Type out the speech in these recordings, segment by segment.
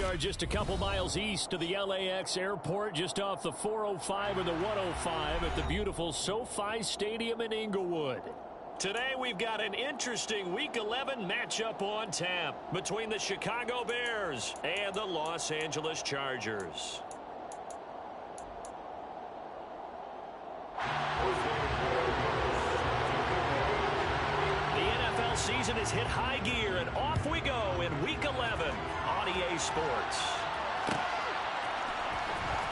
We are just a couple miles east of the LAX airport, just off the 405 or the 105 at the beautiful SoFi Stadium in Inglewood. Today we've got an interesting Week 11 matchup on tap between the Chicago Bears and the Los Angeles Chargers. The NFL season has hit high gear, and off we go in Week 11 on EA Sports.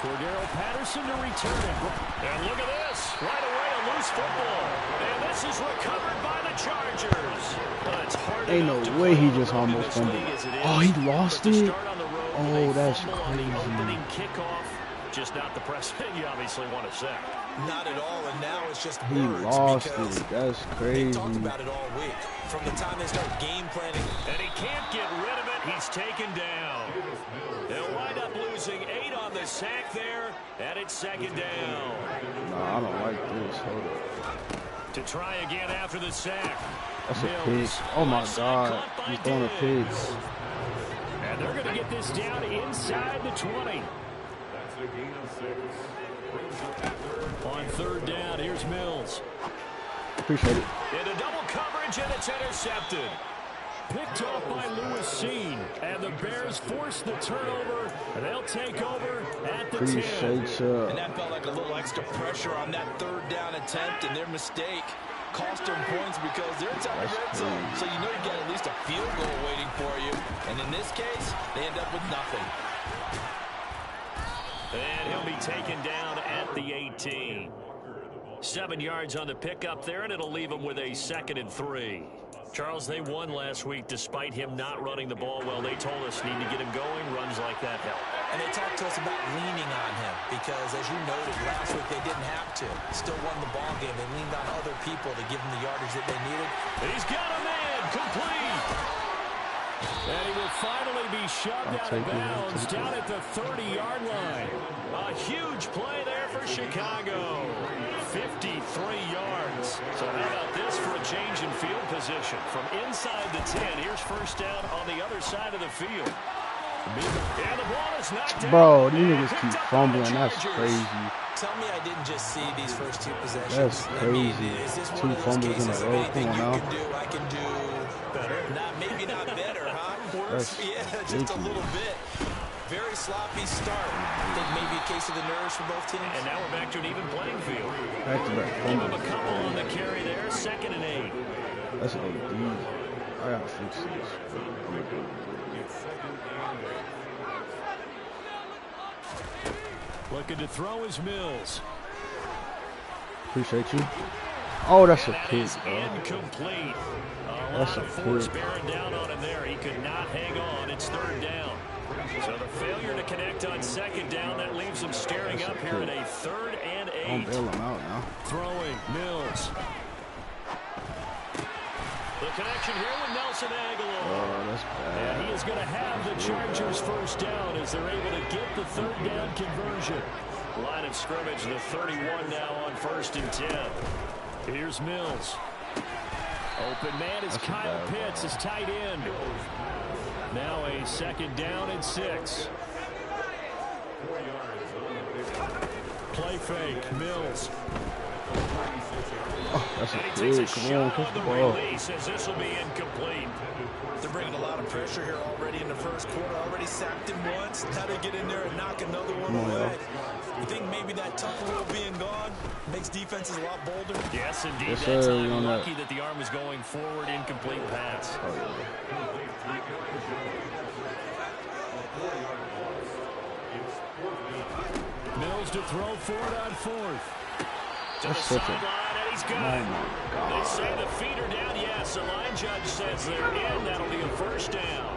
Cordero Patterson to return it. And look at this. Right away, a loose football. And this is recovered by the Chargers. But it's hard Ain't no way he just almost fumbled. Oh, he lost it? Oh, that's crazy. Opening kickoff. Just not the precedent you obviously want to set. Not at all, and now it's just he lost it. That's crazy. They talked about it all week. From the time they start game planning. And he can't get rid of it. He's taken down. They'll wind up losing 8 on the sack there, and it's second down. Nah, I don't like this. Hold up. To try again after the sack. That's a pick. Oh, my God. He's throwing a pick. And they're going to get this down inside the 20. On third down, here's Mills. Appreciate it. Into double coverage, and it's intercepted. Picked off by Lewis Cine. And the Bears force the turnover, and they'll take over at the 10. Appreciate you. And that felt like a little extra pressure on that third down attempt, and their mistake cost them points because they're inside the red zone. So you know you got at least a field goal waiting for you. And in this case, they end up with nothing. And he'll be taken down at the 18. 7 yards on the pickup there, and it'll leave him with a 2nd and 3. Charles, they won last week despite him not running the ball well. They told us need to get him going. Runs like that help. And they talked to us about leaning on him because, as you noted, last week they didn't have to. Still won the ball game. They leaned on other people to give them the yardage that they needed. He's got a man. Complete. And he will finally be shoved out of bounds down at the 30-yard line. A huge play there for Chicago. 53 yards. So how about this for a change in field position? From inside the 10, here's first down on the other side of the field. And the ball is knocked down. Bro, these niggas keep fumbling. That's crazy. Tell me I didn't just see these first 2 possessions. That's crazy. I mean, is this 2 fumbles in a row. Come on now. I can do better. Maybe not better, huh? Worse? Yeah, just a little bit. Very sloppy start. I think maybe a case of the nerves for both teams. And now we're back to an even playing field. Back to back. Give him a couple on the carry there. 2nd and 8. That's an AD. I gotta fix this. Looking to throw is Mills. Appreciate you. Oh, that's a pick, bro. Incomplete. That's a force pick. bearing down on him there. He could not hang on. It's 3rd down. So the failure to connect on 2nd down, that leaves him staring up here at a 3rd and 8. Don't bail him out now. Throwing, Mills. The connection here with Nelson Aguilar. Oh, that's bad. And he is going to have the Chargers first down as they're able to get the 3rd down conversion. Line of scrimmage, the 31 now on 1st and 10. Here's Mills. Open man is Kyle Pitts, his tight end. Now a 2nd down and 6. Play fake, Mills. Oh, that's a big. Come on, catch the ball. Says this will be incomplete. They're bringing a lot of pressure here already in the first quarter. Already sacked him once. Now they get in there and knock another one away. You think maybe that tough rule being gone makes defenses a lot bolder? Yes, indeed. Yes, that sir, time lucky that the arm was going forward. Incomplete pass. Oh, yeah. Mills to throw forward on 4th. To the That's such a... sideline, and he's good. Oh, my God. They say the feet are down. Yes, the line judge says they're in. That'll be a 1st down.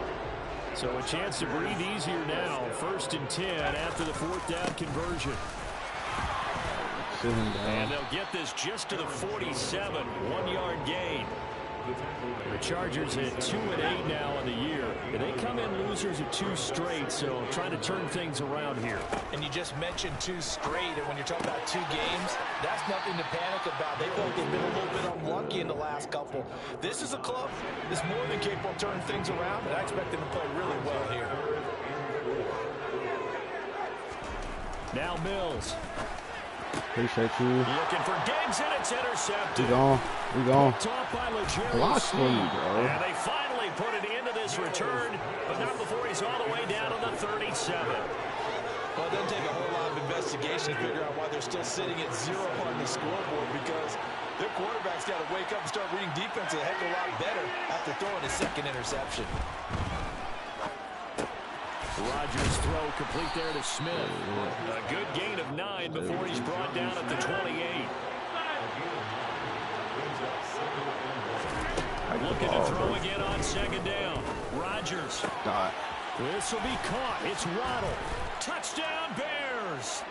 So a chance to breathe easier now. 1st and 10 after the 4th down conversion. And they'll get this just to the 47. 1-yard gain. The Chargers at 2-8 now in the year. And they come in losers of 2 straight, so trying to turn things around here. And you just mentioned 2 straight, and when you're talking about 2 games, that's nothing to panic about. They feel like they've been a little bit unlucky in the last couple. This is a club that's more than capable of turning things around, and I expect them to play really well here. Now Mills. Appreciate you. Looking for Diggs, and it's intercepted. We gone. We gone. Block for me, bro. And they finally put an end to this return, but not before he's all the way down to the 37. Well, it doesn't take a whole lot of investigation to figure out why they're still sitting at 0 on the scoreboard, because their quarterback's got to wake up and start reading defense a heck of a lot better after throwing his second interception. Rodgers' throw complete there to Smith. A good gain of 9 before he's brought down at the 28. Looking to throw again on second down. Rodgers. This will be caught. It's Waddle. Touchdown, Bears.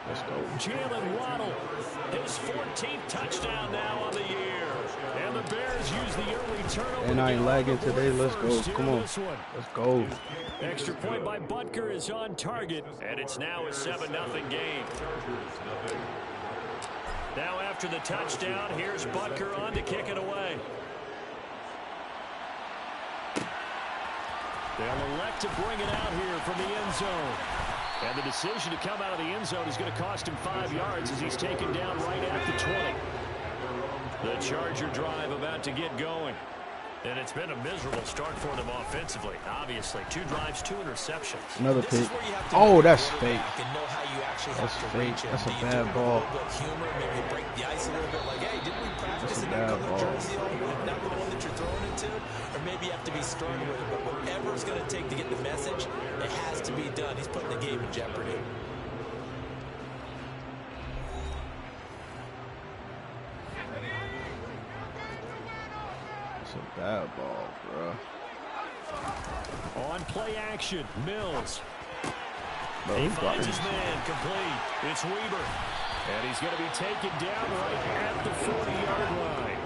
Let's go. Jalen Waddle, his 14th touchdown now on the year. And the Bears use the early turnover. And I ain't lagging today. Let's go. Come on. Let's go. Extra point by Butker is on target, and it's now a 7-0 game. Now after the touchdown, here's Butker on to kick it away. They'll elect to bring it out here from the end zone. And the decision to come out of the end zone is going to cost him 5 yards as he's taken down right at the 20. The Charger drive about to get going. And it's been a miserable start for them offensively. Obviously, 2 drives, 2 interceptions. Another pick. Oh, that's fake. That's fake. That's a bad ball. Humor, maybe break the ice a little bit. Like, hey, didn't we practice in that color jersey all week? Not the one that you're throwing it to. Or maybe you have to be stern with it. But whatever it's going to take to get the message, it has to be done. He's putting the game in jeopardy. It's a bad ball, bro. On play action, Mills. Bro, he finds his man complete. It's Weaver. And he's going to be taken down right at the 40-yard line.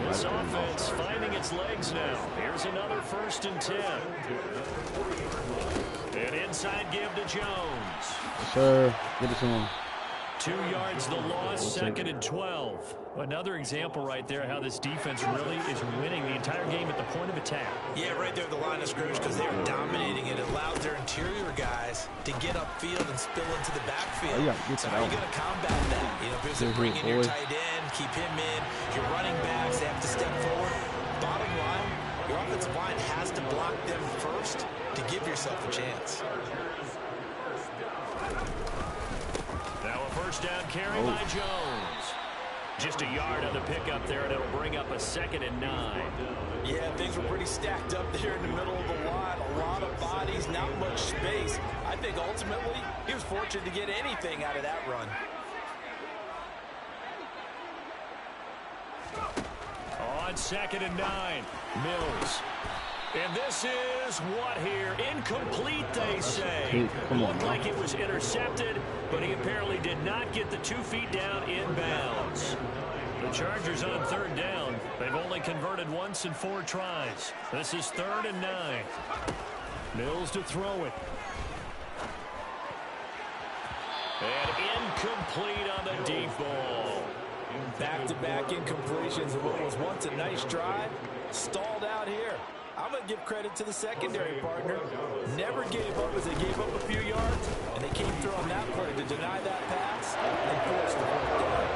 This offense finding its legs now. Here's another 1st and 10. An inside give to Jones. Yes, sir. Get it to him. 2 yards the loss, 2nd and 12. Another example right there how this defense really is winning the entire game at the point of attack. Yeah, right there at the line of scrimmage, because they were dominating. It allows their interior guys to get upfield and spill into the backfield. Oh, yeah, so how are you going to combat that? You know, if you're bringing your tight end, keep him in. Your running backs, they have to step forward. Bottom line, your offensive line has to block them first to give yourself a chance. Now a 1st down carry by Jones. Just a yard on the pickup there, and it'll bring up a 2nd and 9. Yeah, things were pretty stacked up there in the middle of the line. A lot of bodies, not much space. I think ultimately he was fortunate to get anything out of that run. On 2nd and 9, Mills. And this is what here? Incomplete, they say. Looked like it was intercepted, but he apparently did not get the 2 feet down inbounds. The Chargers on 3rd down. They've only converted once in 4 tries. This is 3rd and 9. Mills to throw it. And incomplete on the deep ball. Back-to-back incompletions of what was once a nice drive. Stalled out here. I'm going to give credit to the secondary partner. Never gave up as they gave up a few yards, and they came through on that play to deny that pass and force the fourth down.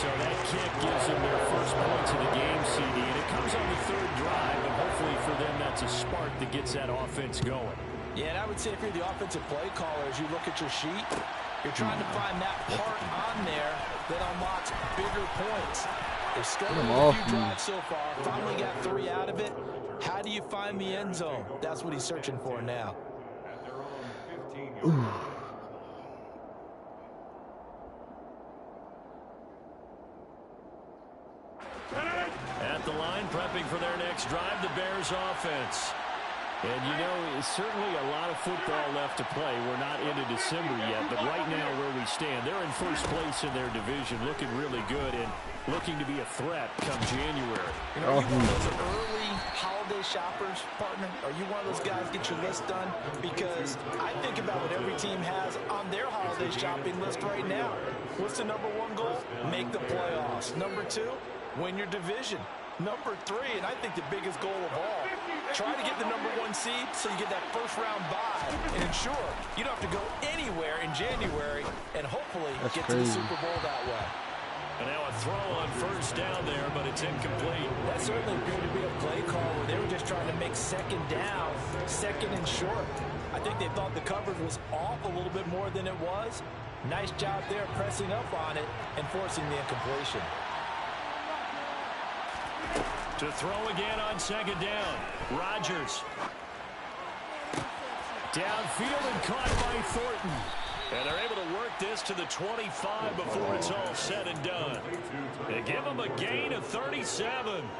So that kick gives them their first points of the game, CD, and it comes on the 3rd drive, and hopefully for them that's a spark that gets that offense going. Yeah, and I would say if you're the offensive play caller, as you look at your sheet, you're trying to find that part on there that unlocks bigger points. They've struggled with a few drives so far, finally got 3 out of it. How do you find the end zone? That's what he's searching for now. At the line, prepping for their next drive, the Bears offense. And, you know, certainly a lot of football left to play. We're not into December yet, but right now where we stand, they're in 1st place in their division, looking really good and looking to be a threat come January. You know, are you one of those early holiday shoppers, partner? Are you one of those guys get your list done? Because I think about what every team has on their holiday shopping list right now. What's the number 1 goal? Make the playoffs. Number 2, win your division. Number 3, and I think the biggest goal of all, Try to get the #1 seed so you get that first-round bye and ensure you don't have to go anywhere in January and hopefully get to the Super Bowl that way. And now a throw on first down there, but it's incomplete. That certainly appeared to be a play call where they were just trying to make second down, second and short. I think they thought the coverage was off a little bit more than it was. Nice job there pressing up on it and forcing the incompletion. To throw again on second down. Rodgers. Downfield and caught by Thornton. And they're able to work this to the 25 before it's all said and done. They give him a gain of 37.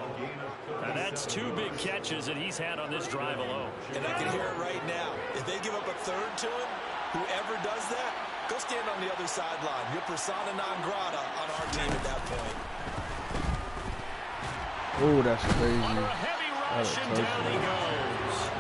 And that's 2 big catches that he's had on this drive alone. And I can hear it right now. If they give up a third to him, whoever does that, go stand on the other sideline. You're persona non grata on our team at that point. Oh, that's crazy. Under a heavy rush, and down he goes.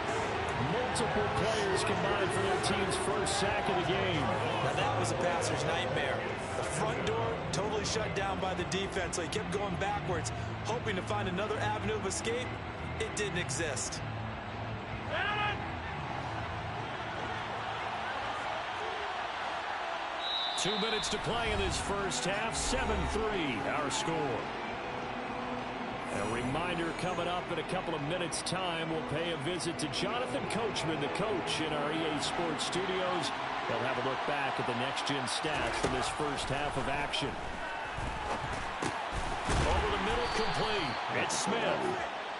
Multiple players combined for their team's first sack of the game. Now that was a passer's nightmare. The front door totally shut down by the defense, so he kept going backwards, hoping to find another avenue of escape. It didn't exist. 2 minutes to play in this first half. 7-3 our score. A reminder coming up in a couple of minutes' time. We'll pay a visit to Jonathan Coachman, the coach in our EA Sports studios. They'll have a look back at the next-gen stats from this first half of action. Over the middle, complete. It's Smith.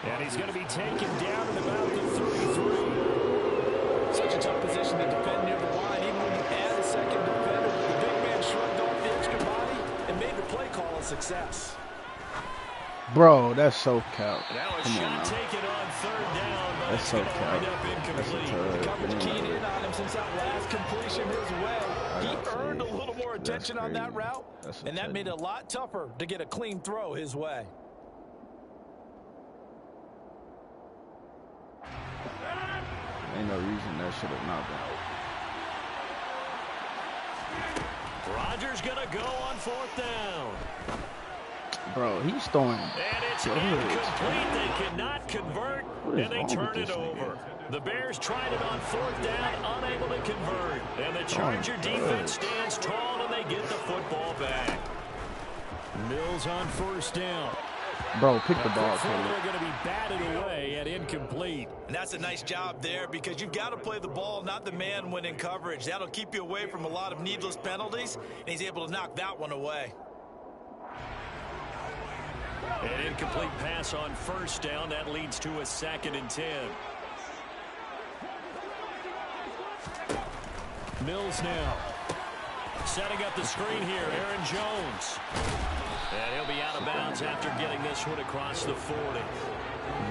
And he's going to be taken down at about the 33. Such a tough position to defend near the line. Even when you add a second defender, the big man shrugged off the extra body and made the play call a success. Bro, that's so cap. Now a Come shot on now. taken on third down, but That's it's so going to cap. wind up incomplete. The coverage keyed in on him since that last completion his way. He earned a little more attention on that route, and that made it a lot tougher to get a clean throw his way. Ain't no reason that should have not been open. Rodgers going to go on fourth down. Bro, he's throwing. And it's incomplete. They cannot convert, and they turn it over. The Bears tried it on fourth down, unable to convert. And the Charger defense stands tall, and they get the football back. Mills on first down. Bro, pick the ball. They're going to be batted away and incomplete. And that's a nice job there because you've got to play the ball, not the man when in coverage. That'll keep you away from a lot of needless penalties, and he's able to knock that one away. An incomplete pass on first down. That leads to a 2nd and 10. Mills now. Setting up the screen here, Aaron Jones. And he'll be out of bounds after getting this one across the 40.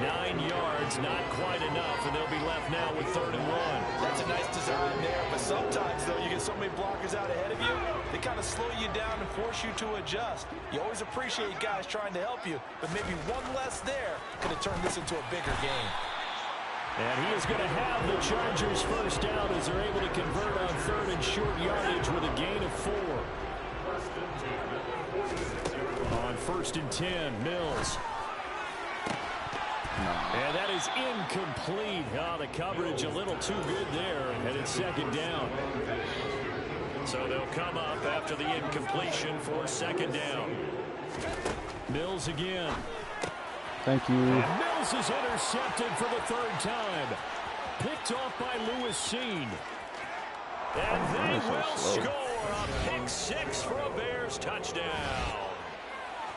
9 yards, not quite enough, and they'll be left now with 3rd and 1. That's a nice design there, but sometimes, though, you get so many blockers out ahead of you, they kind of slow you down and force you to adjust. You always appreciate guys trying to help you, but maybe one less there could have turned this into a bigger game. And he is going to have the Chargers first down as they're able to convert on 3rd and short yardage with a gain of 4. On 1st and 10, Mills. And that is incomplete. Oh, the coverage a little too good there, and it's 2nd down. So they'll come up after the incompletion for 2nd down. Mills again. Thank you. And Mills is intercepted for the 3rd time. Picked off by Lewis Cine. And they will score a pick 6 for a Bears touchdown.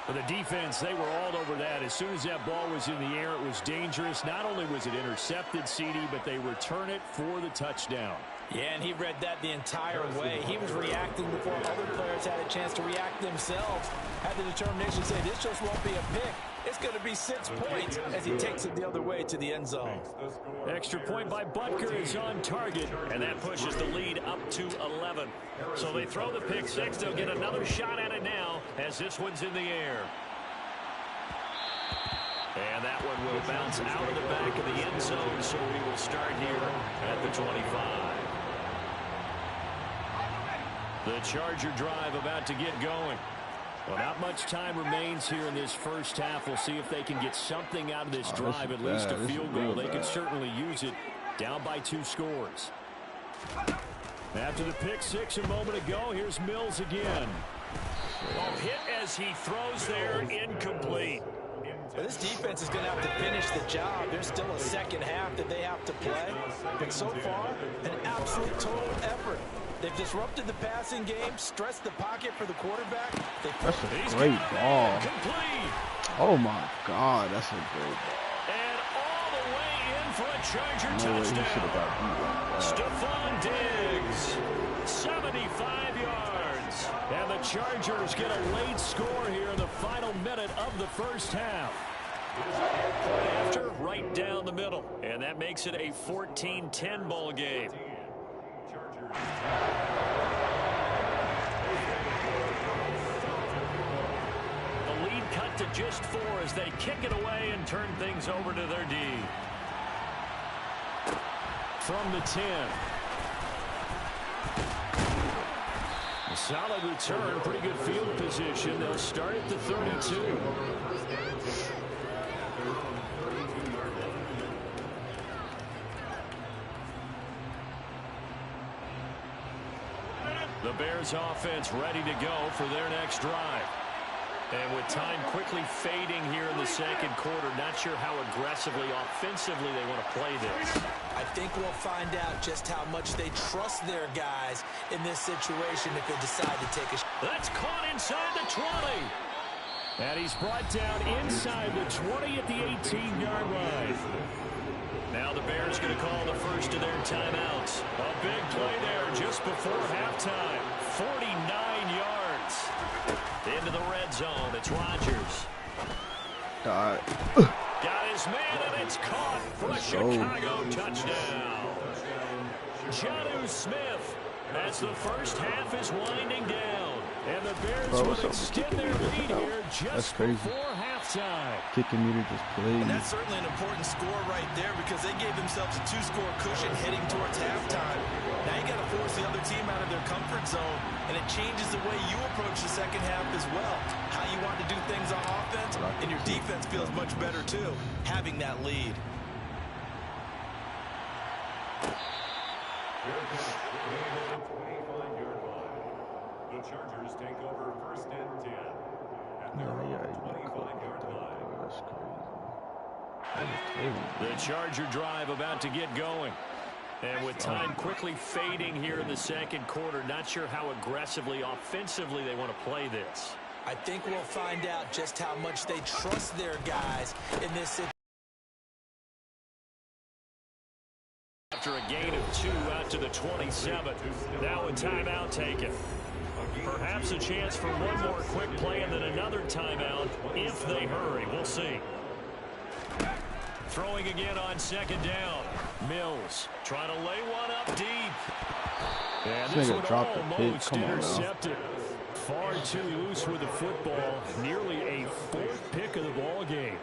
For the defense, they were all over that. As soon as that ball was in the air, it was dangerous. Not only was it intercepted, CD, but they return it for the touchdown. Yeah, and he read that the entire way. He was reacting before other players had a chance to react themselves. Had the determination to say, this just won't be a pick. It's going to be 6 points as he takes it the other way to the end zone. Extra point by Butker is on target, and that pushes the lead up to 11. So they throw the pick 6. They'll get another shot at it now as this one's in the air. And that one will bounce out of the back of the end zone, so we will start here at the 25. The Charger drive about to get going. Well, not much time remains here in this first half. We'll see if they can get something out of this drive, at least a field goal. They could certainly use it. Down by 2 scores. After the pick six a moment ago, here's Mills again. Oh, hit as he throws there, incomplete. Well, this defense is going to have to finish the job. There's still a second half that they have to play. But so far, an absolute total effort. They've disrupted the passing game, stressed the pocket for the quarterback. That's a great ball. Complete. Oh, my God. That's a great ball. And all the way in for a Charger No way he touchdown. should have got beat. Stephon Diggs, 75 yards. And the Chargers get a late score here in the final minute of the first half. After, right down the middle. And that makes it a 14-10 ball game. The lead cut to just 4 as they kick it away and turn things over to their D. From the 10. A solid return, pretty good field position. They'll start at the 32. The Bears offense ready to go for their next drive. And with time quickly fading here in the second quarter, not sure how aggressively, offensively they want to play this. I think we'll find out just how much they trust their guys in this situation if they decide to take a shot. That's caught inside the 20. And he's brought down inside the 20 at the 18-yard line. Now the Bears going to call the first of their timeouts. A big play there just before halftime. 49 yards. Into the red zone. It's Rodgers. Got his man, and it's caught for a Chicago touchdown. Jonnu Smith, as the first half is winding down. And the Bears will extend their lead here just before halftime. Kicking me to just play. And that's certainly an important score right there because they gave themselves a 2-score cushion heading towards halftime. Now you got to force the other team out of their comfort zone, and it changes the way you approach the second half as well. How you want to do things on offense, and your defense feels much better too, having that lead. The Chargers take over first and 10. The Charger drive about to get going. And with time quickly fading here in the second quarter, not sure how aggressively, offensively they want to play this. I think we'll find out just how much they trust their guys in this situation. After a gain of 2 out to the 27. Now a timeout taken. Perhaps a chance for one more quick play and then another timeout if they hurry. We'll see. Throwing again on second down. Mills trying to lay one up deep. And this one almost intercepted. Far too loose with the football. Nearly a 4th pick of the ball game.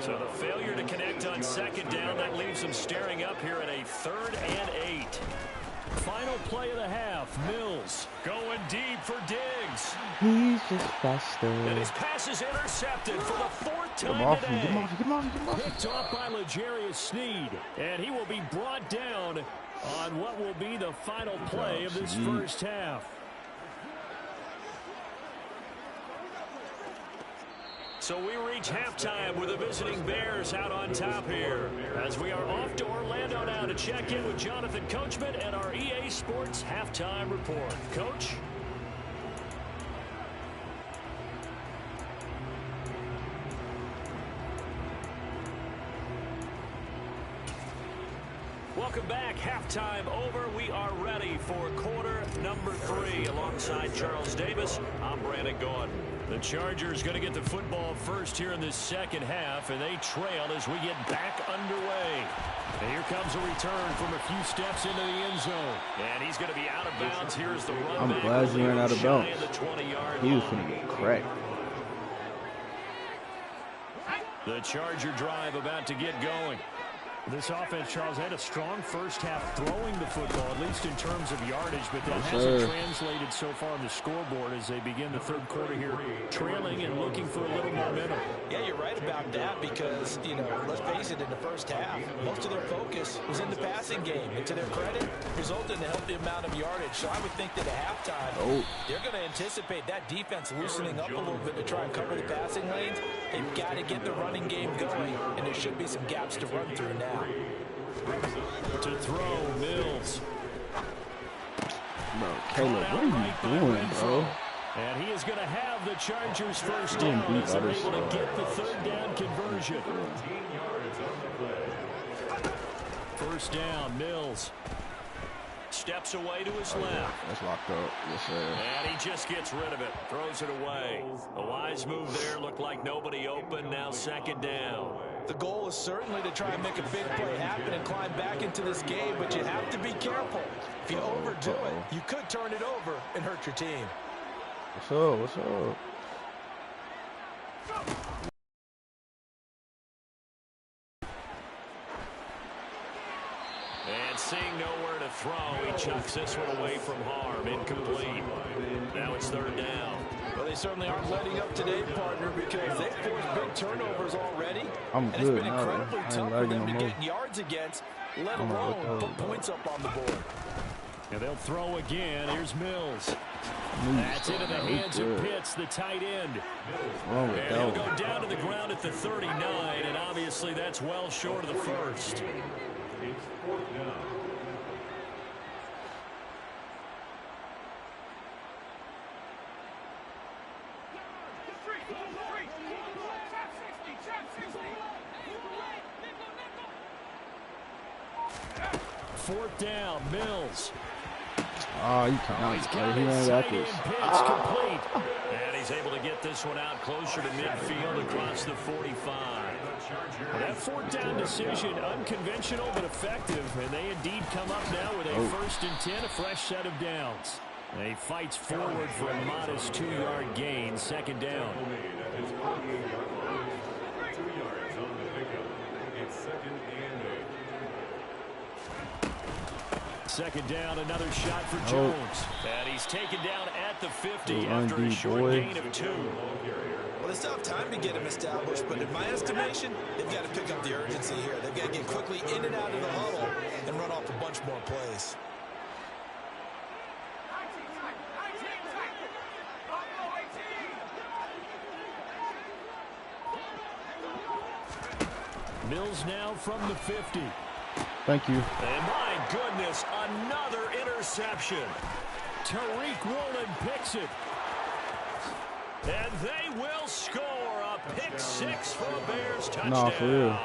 So the failure to connect on second down, that leaves them staring up here at a 3rd and 8. Final play of the half. Mills going deep for Diggs. He's just faster. And his pass is intercepted for the 4th time today. Get him off. Picked off by L'Jarius Sneed. And he will be brought down on what will be the final play of this first half. So we reach halftime with the visiting Bears out on top here. As we are off to Orlando now to check in with Jonathan Coachman and our EA Sports Halftime Report. Coach? Welcome back. Halftime over. We are ready for quarter number 3. Alongside Charles Davis, I'm Brandon Gaudin. The Chargers going to get the football first here in this second half, and they trail as we get back underway. And here comes a return from a few steps into the end zone. And he's going to be out of bounds. Here's the run back. I'm glad he ran out of bounds. He was going to get cracked. The Charger drive about to get going. This offense, Charles, had a strong first half throwing the football, at least in terms of yardage, but that hasn't translated so far on the scoreboard as they begin the third quarter here, trailing and looking for a little momentum. Yeah, you're right about that because, you know, let's face it, in the first half, most of their focus was in the passing game. And to their credit, resulted in a healthy amount of yardage. So I would think that at halftime, they're going to anticipate that defense loosening up a little bit to try and cover the passing lanes. They've got to get the running game going, and there should be some gaps to run through now. To throw, Mills. Bro, Caleb, what are you doing, bro? And he is going to have the Chargers first down as they're able to get the third down conversion. First down, Mills. Steps away to his left. That's locked up. Yes, sir. And he just gets rid of it. Throws it away. A wise move there. Looked like nobody open. Now second down. The goal is certainly to try and make a big play happen and climb back into this game, but you have to be careful. If you overdo it, you could turn it over and hurt your team. What's up? What's up? And seeing nowhere to throw, he chucks this one away from harm. Incomplete. Now it's third down. Well, they certainly aren't letting up today, partner, because they've forced big turnovers already. I'm and good. it's been incredibly tough for them to get yards against, let alone put points up on the board. And they'll throw again. Here's Mills. That's into the hands of Pitts, the tight end. And he'll go down to the ground at the 39, and obviously that's well short of the first. Fourth down, Mills. Oh, you can't. He ran backwards. Pitts complete. And he's able to get this one out closer to midfield across the 45. Well, that fourth down decision, unconventional but effective. And they indeed come up now with a 1st and 10, a fresh set of downs. And he fights forward for a modest 2-yard gain, second down. Second down, another shot for Jones. And he's taken down at the 50 after a short gain of 2. Well, they still have time to get him established, but in my estimation, they've got to pick up the urgency here. They've got to get quickly in and out of the huddle and run off a bunch more plays. Mills now from the 50. Thank you. And my goodness, another interception. Tariq Woolen picks it. And they will score a pick 6 for a Bears touchdown. Nah, for real.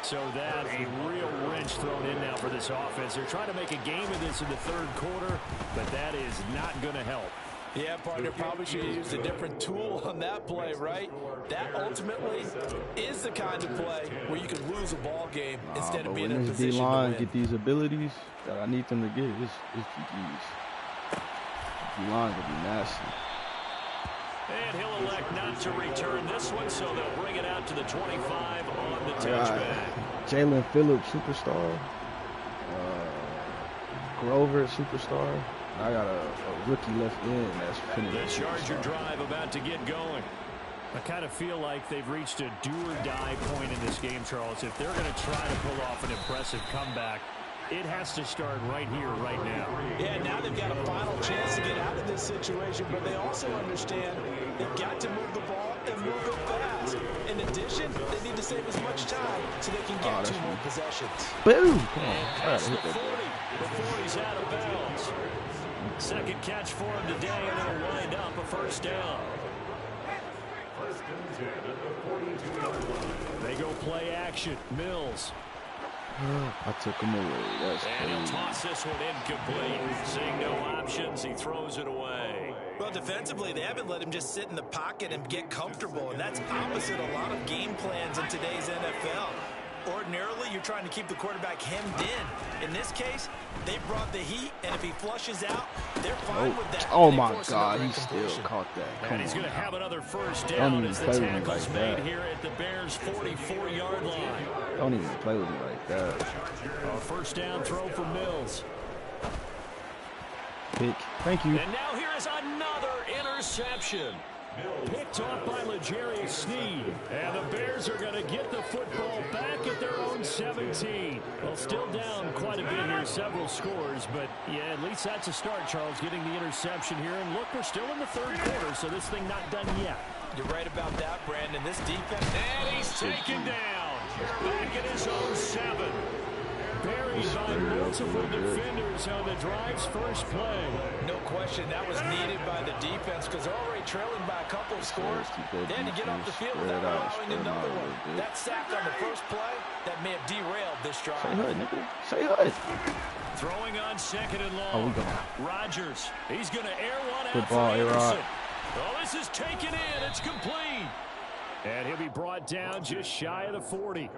So that a real wrench thrown in now for this offense. They're trying to make a game of this in the third quarter, but that is not going to help. Yeah, partner, probably should have used a different tool on that play, right? That ultimately is the kind of play where you can lose a ball game instead of being in a position to win. Get these abilities that I need them to get, it's GG's. D-line will be nasty. And he'll elect not to return this one, so they'll bring it out to the 25 on the touchback. Jalen Phillips, superstar. Grover, superstar. I got a rookie left end that's finished. The Charger drive about to get going. I kind of feel like they've reached a do-or-die point in this game, Charles. If they're going to try to pull off an impressive comeback, it has to start right here, right now. Yeah, now they've got a final chance to get out of this situation, but they also understand they've got to move the ball and move it fast. In addition, they need to save as much time so they can get 2 more possessions. Boom! Past the 40 before he's out of bounds. Second catch for him today, and it'll wind up a first down. They go play action. Mills. I took him away. That's and he'll toss this one incomplete. Seeing no options, he throws it away. Well, defensively, they haven't let him just sit in the pocket and get comfortable, and that's opposite a lot of game plans in today's NFL. Ordinarily, you're trying to keep the quarterback hemmed in. In this case, they brought the heat, and if he flushes out, they're fine with that. Oh my God, he still caught that. And he's going to have another first down as the tackle's made here at the Bears' 44-yard line. Don't even play with me like that. A first down throw for Mills. Pick. Thank you. And now here is another interception. Picked off by L'Jarius Sneed. And the Bears are going to get the football back at their own 17. Well, still down quite a bit here, several scores. But, yeah, at least that's a start, Charles, getting the interception here. And look, we're still in the third quarter, so this thing not done yet. You're right about that, Brandon. This defense... And he's taken down. Back at his own 7. Buried by multiple defenders on the drive's first play. No question, that was needed by the defense because they're already trailing by a couple of scores. They had to get off the field without allowing another one. That sack on the first play, that may have derailed this drive. Say hi, nigga. Say hi. Throwing on second and long. Oh, we gone. Rodgers, he's going to air one out Good for ball, Anderson. Oh, this is taken in. It's complete. And he'll be brought down just shy of the 40.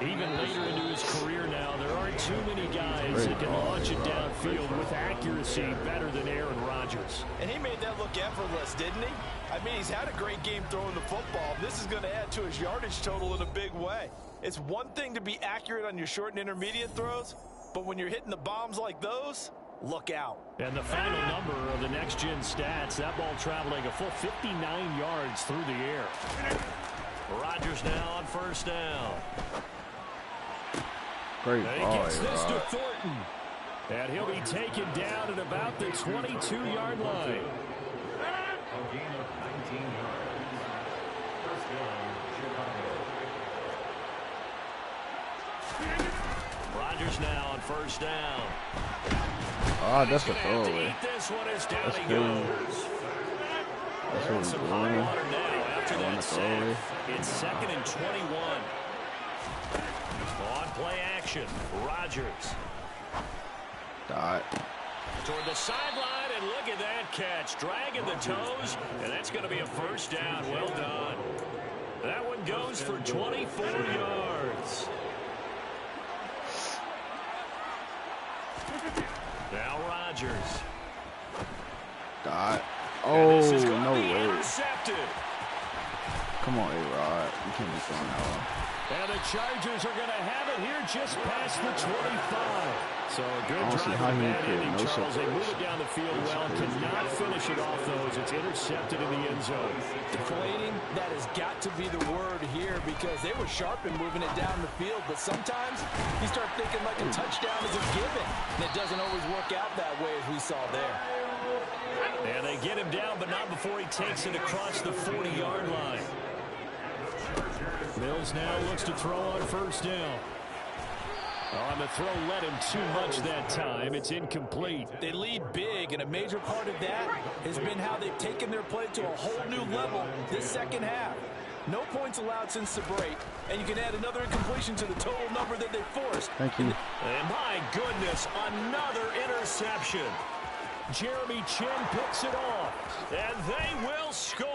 Even later into his career now, there aren't too many guys that can launch it downfield with accuracy better than Aaron Rodgers. And he made that look effortless, didn't he? I mean, he's had a great game throwing the football. This is going to add to his yardage total in a big way. It's one thing to be accurate on your short and intermediate throws, but when you're hitting the bombs like those, look out. And the final number of the next-gen stats, that ball traveling a full 59 yards through the air. Rodgers now on first down. Great and ball, he gets this to Thornton. And he'll be taken down at about the 22-yard line. A gain of 19 yards. First down, Chicago. Rodgers now on first down. Ah, that's a throwaway. This one is down. That's he good. goes. That's what he's Some hot doing. water now after that throwaway. sack. It's second and 21. On play action, Rodgers. Dot. Toward the sideline, and look at that catch. Dragging the toes, and that's going to be a first down. Well done. That one goes for 24 yards. Now Rodgers. Dot. Oh, This is no be way. intercepted. Come on, A-Rod. You can't be throwing that one. And the Chargers are going to have it here just past the 25. So a good I don't see drive how and he bad could. ending, No Charles. They move it separation. down the field well. Cannot finish it off those. It's intercepted in the end zone. Deflating, that has got to be the word here because they were sharp in moving it down the field, but sometimes you start thinking like a touchdown is a given, and it doesn't always work out that way as we saw there. And they get him down, but not before he takes it across the 40-yard line. Mills now looks to throw on first down. On the throw, led him too much that time. It's incomplete. They lead big, and a major part of that has been how they've taken their play to a whole new level this second half. No points allowed since the break, and you can add another incompletion to the total number that they forced. Thank you. And my goodness, another interception. Jeremy Chin picks it off, and they will score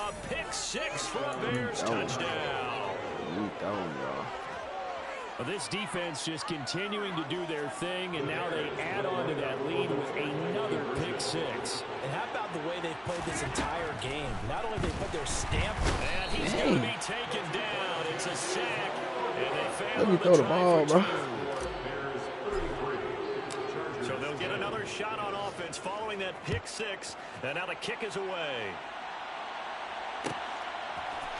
a pick-6 for a Bears touchdown. That one, y'all. Well, this defense just continuing to do their thing, and now they add on to that lead with another pick-6. And how about the way they've played this entire game? Not only have they put their stamp, and he's going to be taken down. It's a sack, and they fail. Let me throw the ball, bro. So they'll get another shot on offense following that pick-6, and now the kick is away.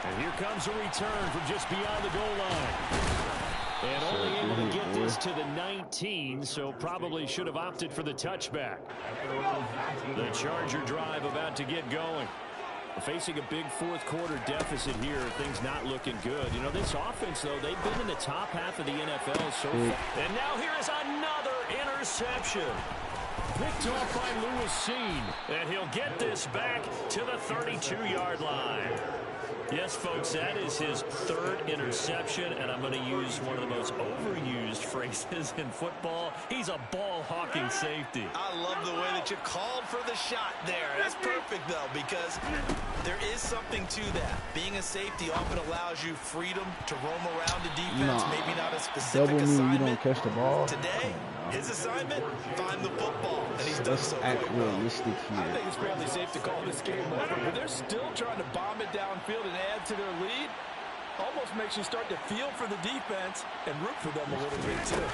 And here comes a return from just beyond the goal line. And only able to get this to the 19, so probably should have opted for the touchback. The Charger drive about to get going. Facing a big fourth quarter deficit here, things not looking good. You know, this offense, though, they've been in the top half of the NFL so far. And now here is another interception. Picked off by Lewis Cine. And he'll get this back to the 32-yard line. Yes, folks, that is his third interception, and I'm going to use one of the most overused phrases in football. He's a ball-hawking safety. I love the way that you called for the shot there. That's perfect, though, because there is something to that. Being a safety often allows you freedom to roam around the defense, maybe not a specific double assignment. You don't catch the ball. Today, his assignment, find the football, and he's done so act quite well. realistic here. I think it's fairly safe to call this game over, but they're still trying to bomb it downfield and add to their lead. Almost makes you start to feel for the defense and root for them a little bit, too.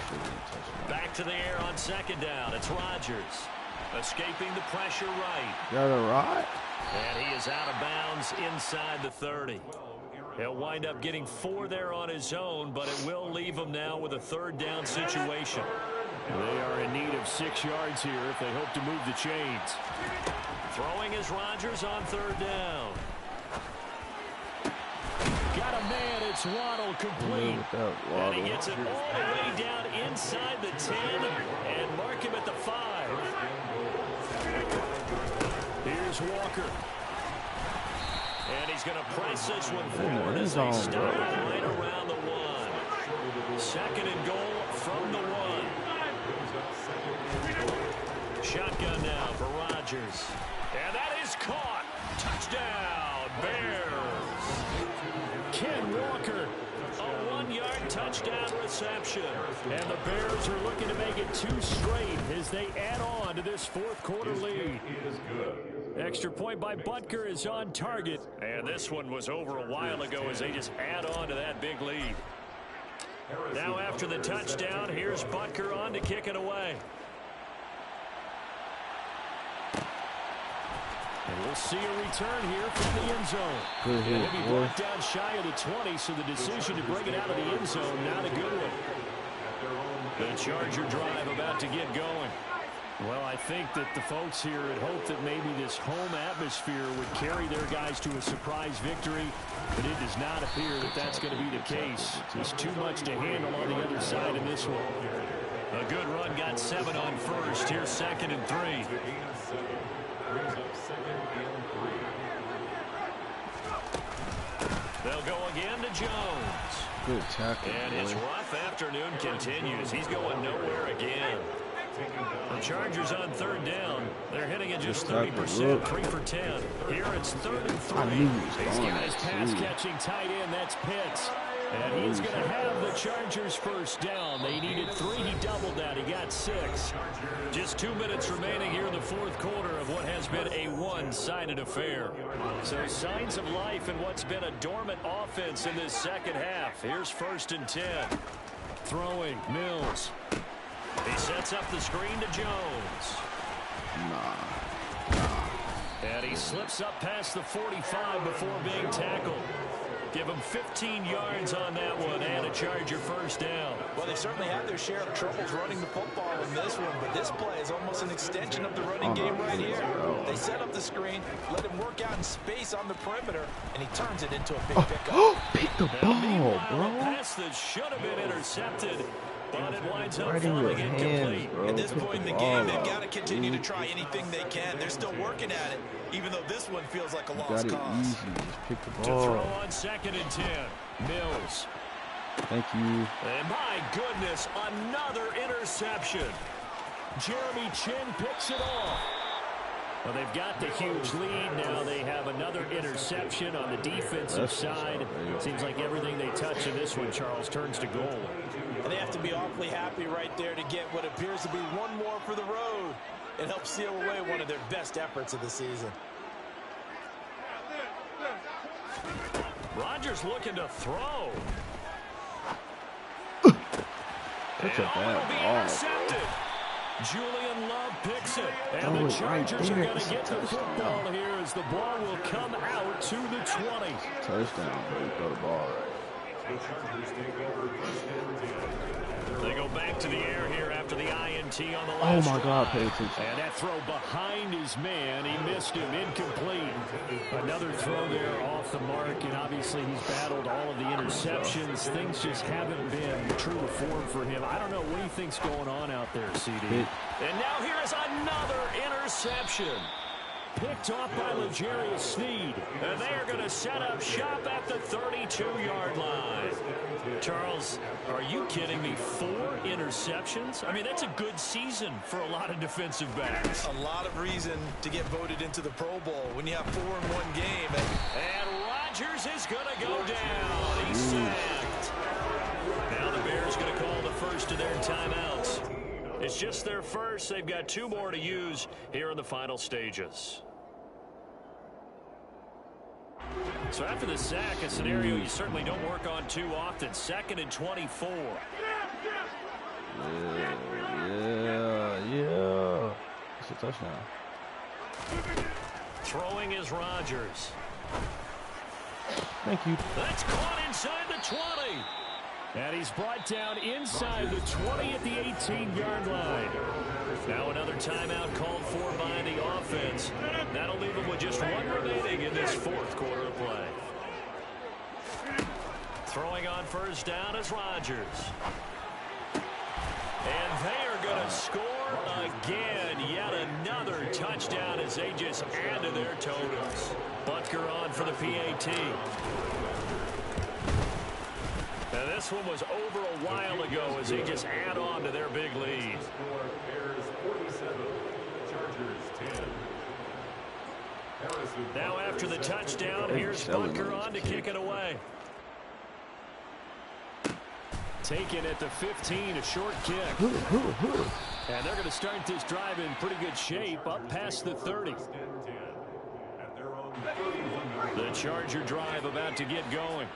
Back to the air on second down. It's Rodgers. Escaping the pressure right. Got a rod? And he is out of bounds inside the 30. He'll wind up getting 4 there on his own, but it will leave him now with a third down situation. They are in need of 6 yards here if they hope to move the chains. Throwing is Rodgers on third down. Got a man, it's Waddle complete. And he gets it all the way down inside the 10 and mark him at the 5. Here's Walker. And he's going to press this one forward as they stop right around the 1. Second and goal from the 1. Shotgun now for Rodgers. And that is caught. Touchdown, Bears. Ken Walker, a 1-yard touchdown reception. And the Bears are looking to make it 2 straight as they add on to this fourth quarter lead. Extra point by Butker is on target. And this one was over a while ago as they just add on to that big lead. Now after the touchdown, here's Butker on to kick it away. And we'll see a return here from the end zone. Good hit, He'll be brought down shy of the 20, so the decision to bring it out of the end zone, not a good one. The Charger drive about to get going. Well, I think that the folks here had hoped that maybe this home atmosphere would carry their guys to a surprise victory, but it does not appear that that's going to be the case. There's too much to handle on the other side in this one. A good run, got 7 on first. Here's second and 3. They'll go again to Jones. Good tackle. And his rough afternoon continues. He's going nowhere again. The Chargers on third down. They're hitting at just 30%, 3 for 10. Here it's 3rd and 3. He's got his pass-catching tight end. That's Pitts. And he's going to have the Chargers first down. They needed 3. He doubled that. He got 6. Just 2 minutes remaining here in the fourth quarter of what has been a one-sided affair. So signs of life in what's been a dormant offense in this second half. Here's 1st and 10. Throwing, Mills. He sets up the screen to Jones. And he slips up past the 45 before being tackled. Give him 15 yards on that one and a Charger first down. Well, they certainly had their share of troubles running the football in this one, but this play is almost an extension of the running game right here. They set up the screen, let him work out in space on the perimeter, and he turns it into a big pickup. Pick the ball, bro. A pass that should have been intercepted, but it winds up Right in your falling hands, incomplete. bro. At this Pick point in the the game, ball they've out. got to continue to try anything they can. They're still working at it, even though this one feels like a lost Got it cause. easy. Just pick the To throw ball. on 2nd and 10. Mills. Thank you. And my goodness, another interception. Jeremy Chin picks it off. Well, they've got the huge lead now. They have another interception on the defensive side. Seems like everything they touch in this one, Charles, turns to goal. And they have to be awfully happy right there to get what appears to be one more for the road. It helps seal away one of their best efforts of the season. Rodgers looking to throw. Such a bad ball, bro. Julian Love picks it. And the Chargers are going to get the football here as the ball will come out to the 20. Touchdown, bro. You throw the ball right. They go back to the air here after the INT on the Oh last my God, drive. pay attention. And that throw behind his man, he missed him, incomplete. Another throw there off the mark, and obviously he's battled all of the interceptions. Things just haven't been true to form for him. I don't know what he thinks going on out there, CD. And now here is another interception. Picked off by L'Jarius Sneed. And they are going to set up shop at the 32-yard line. Charles, are you kidding me? 4 interceptions? I mean, that's a good season for a lot of defensive backs. A lot of reason to get voted into the Pro Bowl when you have 4 in one game. And Rodgers is going to go down. He's sacked. Now the Bears going to call the first of their timeouts. It's just their first. They've got 2 more to use here in the final stages. So after the sack, a scenario you certainly don't work on too often. 2nd and 24. Yeah. It's a touchdown. Throwing is Rodgers. Thank you. That's caught inside the 20. And he's brought down inside the 20 at the 18-yard line. Now another timeout called for by the offense. That'll leave them with just 1 remaining in this 4th quarter of play. Throwing on first down is Rodgers. And they are going to score again. Yet another touchdown as they just add to their totals. Butker on for the PAT. Now this one was over a while ago as they just add on to their big lead. Bears 47, Chargers 10. Now after the touchdown, here's Butker on to kick it away. Taken at the 15, a short kick. And they're going to start this drive in pretty good shape, up past the 30. The Charger drive about to get going.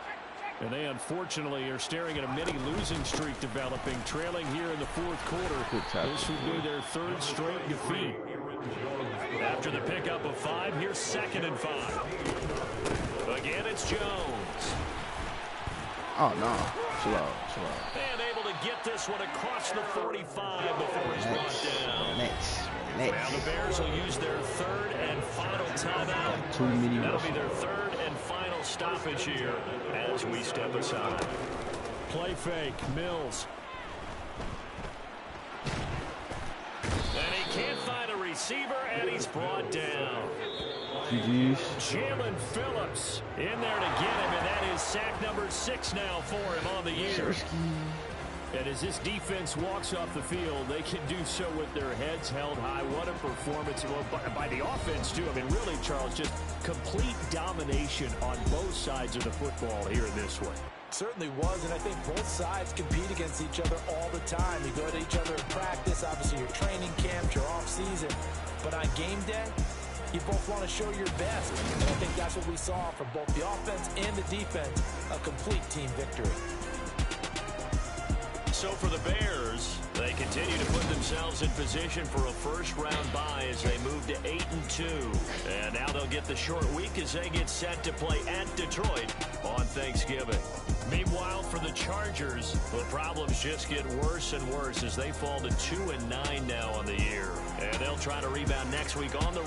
And they unfortunately are staring at a mini losing streak developing, trailing here in the 4th quarter. This would be their 3rd straight defeat. After the pickup of 5, here's 2nd and 5. Again, it's Jones. Oh, no. Chill out. And able to get this one across the 45 before he's brought down. Next. Now the Bears will use their 3rd and final timeout. That'll be their 3rd and final stoppage here as we step aside. Play fake, Mills. And he can't find a receiver, and he's brought down. GG's. Jalen Phillips in there to get him, and that is sack number 6 now for him on the year. And as this defense walks off the field, they can do so with their heads held high. What a performance by the offense, too. I mean, really, Charles, just complete domination on both sides of the football here in this one. Certainly was, and I think both sides compete against each other all the time. You go to each other in practice, obviously your training camp, your off-season. But on game day, you both want to show your best. And I think that's what we saw from both the offense and the defense, a complete team victory. So for the Bears, they continue to put themselves in position for a first-round bye as they move to 8-2. And now they'll get the short week as they get set to play at Detroit on Thanksgiving. Meanwhile, for the Chargers, the problems just get worse and worse as they fall to 2-9 now on the year. And they'll try to rebound next week on the